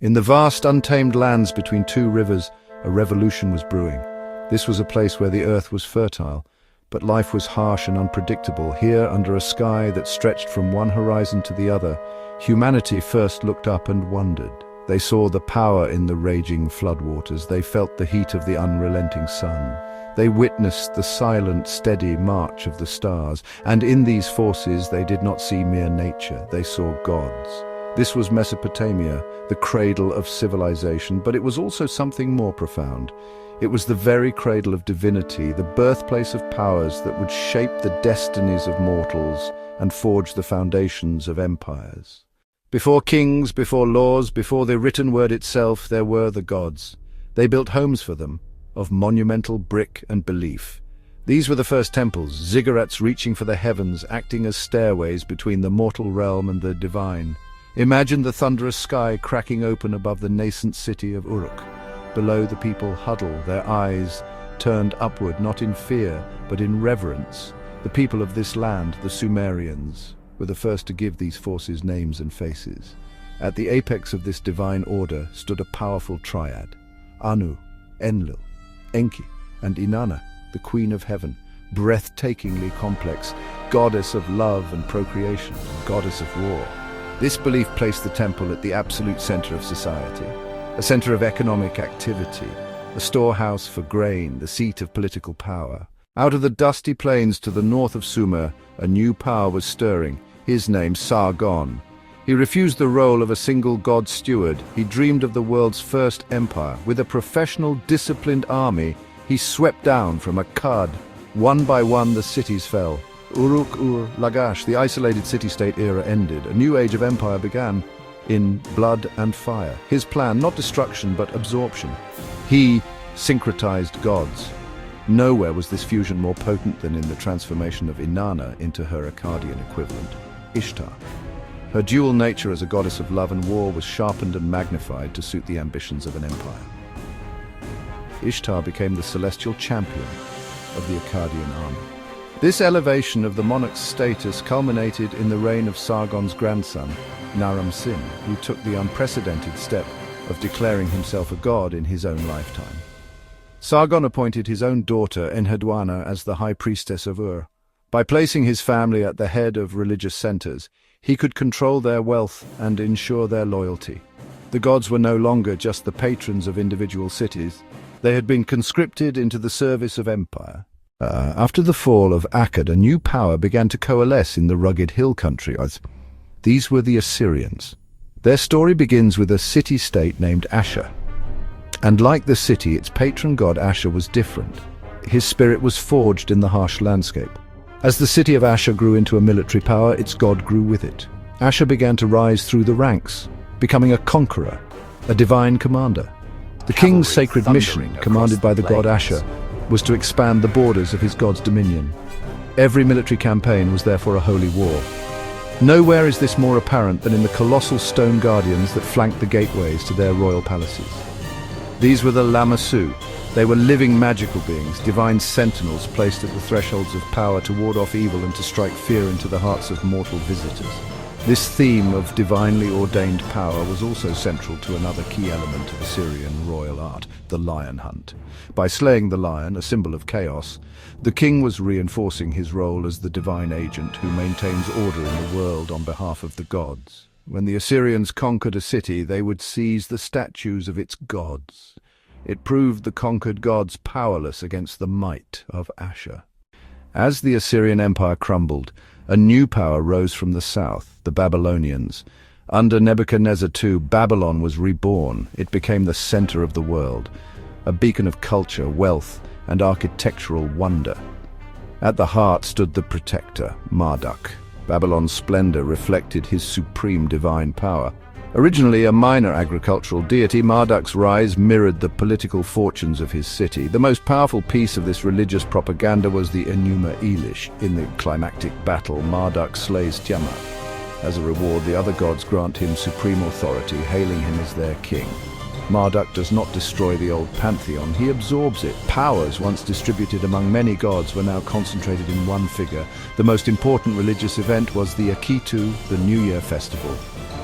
In the vast untamed lands between two rivers, a revolution was brewing. This was a place where the earth was fertile, but life was harsh and unpredictable. Here, under a sky that stretched from one horizon to the other, humanity first looked up and wondered. They saw the power in the raging floodwaters. They felt the heat of the unrelenting sun. They witnessed the silent, steady march of the stars, and in these forces they did not see mere nature, they saw gods. This was Mesopotamia, the cradle of civilization, but it was also something more profound. It was the very cradle of divinity, the birthplace of powers that would shape the destinies of mortals and forge the foundations of empires. Before kings, before laws, before the written word itself, there were the gods. They built homes for them, of monumental brick and belief. These were the first temples, ziggurats reaching for the heavens, acting as stairways between the mortal realm and the divine. Imagine the thunderous sky cracking open above the nascent city of Uruk. Below, the people huddle, their eyes turned upward, not in fear, but in reverence. The people of this land, the Sumerians, were the first to give these forces names and faces. At the apex of this divine order stood a powerful triad: Anu, Enlil, Enki, and Inanna, the Queen of Heaven, breathtakingly complex, goddess of love and procreation, and goddess of war. This belief placed the temple at the absolute center of society, a center of economic activity, a storehouse for grain, the seat of political power. Out of the dusty plains to the north of Sumer, a new power was stirring, his name Sargon. He refused the role of a single god steward. He dreamed of the world's first empire. With a professional, disciplined army, he swept down from Akkad. One by one, the cities fell. Lagash, the isolated city-state era, ended. A new age of empire began in blood and fire. His plan, not destruction, but absorption. He syncretized gods. Nowhere was this fusion more potent than in the transformation of Inanna into her Akkadian equivalent, Ishtar. Her dual nature as a goddess of love and war was sharpened and magnified to suit the ambitions of an empire. Ishtar became the celestial champion of the Akkadian army. This elevation of the monarch's status culminated in the reign of Sargon's grandson, Naram-Sin, who took the unprecedented step of declaring himself a god in his own lifetime. Sargon appointed his own daughter, Enheduanna, as the high priestess of Ur. By placing his family at the head of religious centers, he could control their wealth and ensure their loyalty. The gods were no longer just the patrons of individual cities. They had been conscripted into the service of empire. After the fall of Akkad, a new power began to coalesce in the rugged hill country. These were the Assyrians. Their story begins with a city-state named Ashur. And like the city, its patron god Ashur was different. His spirit was forged in the harsh landscape. As the city of Ashur grew into a military power, its god grew with it. Ashur began to rise through the ranks, becoming a conqueror, a divine commander. The king's sacred mission, commanded by the god Ashur, was to expand the borders of his god's dominion. Every military campaign was therefore a holy war. Nowhere is this more apparent than in the colossal stone guardians that flanked the gateways to their royal palaces. These were the Lamassu. They were living magical beings, divine sentinels placed at the thresholds of power to ward off evil and to strike fear into the hearts of mortal visitors. This theme of divinely ordained power was also central to another key element of Assyrian royal art, the lion hunt. By slaying the lion, a symbol of chaos, the king was reinforcing his role as the divine agent who maintains order in the world on behalf of the gods. When the Assyrians conquered a city, they would seize the statues of its gods. It proved the conquered gods powerless against the might of Ashur. As the Assyrian Empire crumbled, a new power rose from the south, the Babylonians. Under Nebuchadnezzar II, Babylon was reborn. It became the center of the world, a beacon of culture, wealth, and architectural wonder. At the heart stood the protector, Marduk. Babylon's splendor reflected his supreme divine power. Originally a minor agricultural deity, Marduk's rise mirrored the political fortunes of his city. The most powerful piece of this religious propaganda was the Enuma Elish. In the climactic battle, Marduk slays Tiamat. As a reward, the other gods grant him supreme authority, hailing him as their king. Marduk does not destroy the old pantheon, he absorbs it. Powers once distributed among many gods were now concentrated in one figure. The most important religious event was the Akitu, the New Year festival.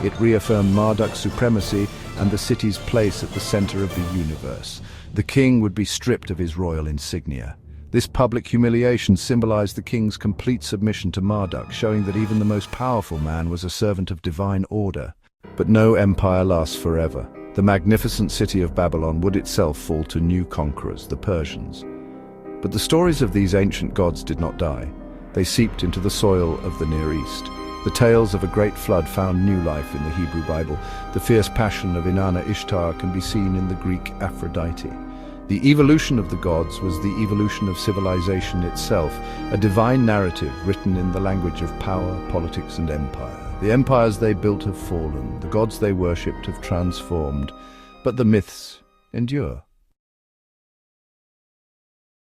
It reaffirmed Marduk's supremacy and the city's place at the center of the universe. The king would be stripped of his royal insignia. This public humiliation symbolized the king's complete submission to Marduk, showing that even the most powerful man was a servant of divine order. But no empire lasts forever. The magnificent city of Babylon would itself fall to new conquerors, the Persians. But the stories of these ancient gods did not die. They seeped into the soil of the Near East. The tales of a great flood found new life in the Hebrew Bible. The fierce passion of Inanna Ishtar can be seen in the Greek Aphrodite. The evolution of the gods was the evolution of civilization itself, a divine narrative written in the language of power, politics, and empire. The empires they built have fallen, the gods they worshipped have transformed, but the myths endure.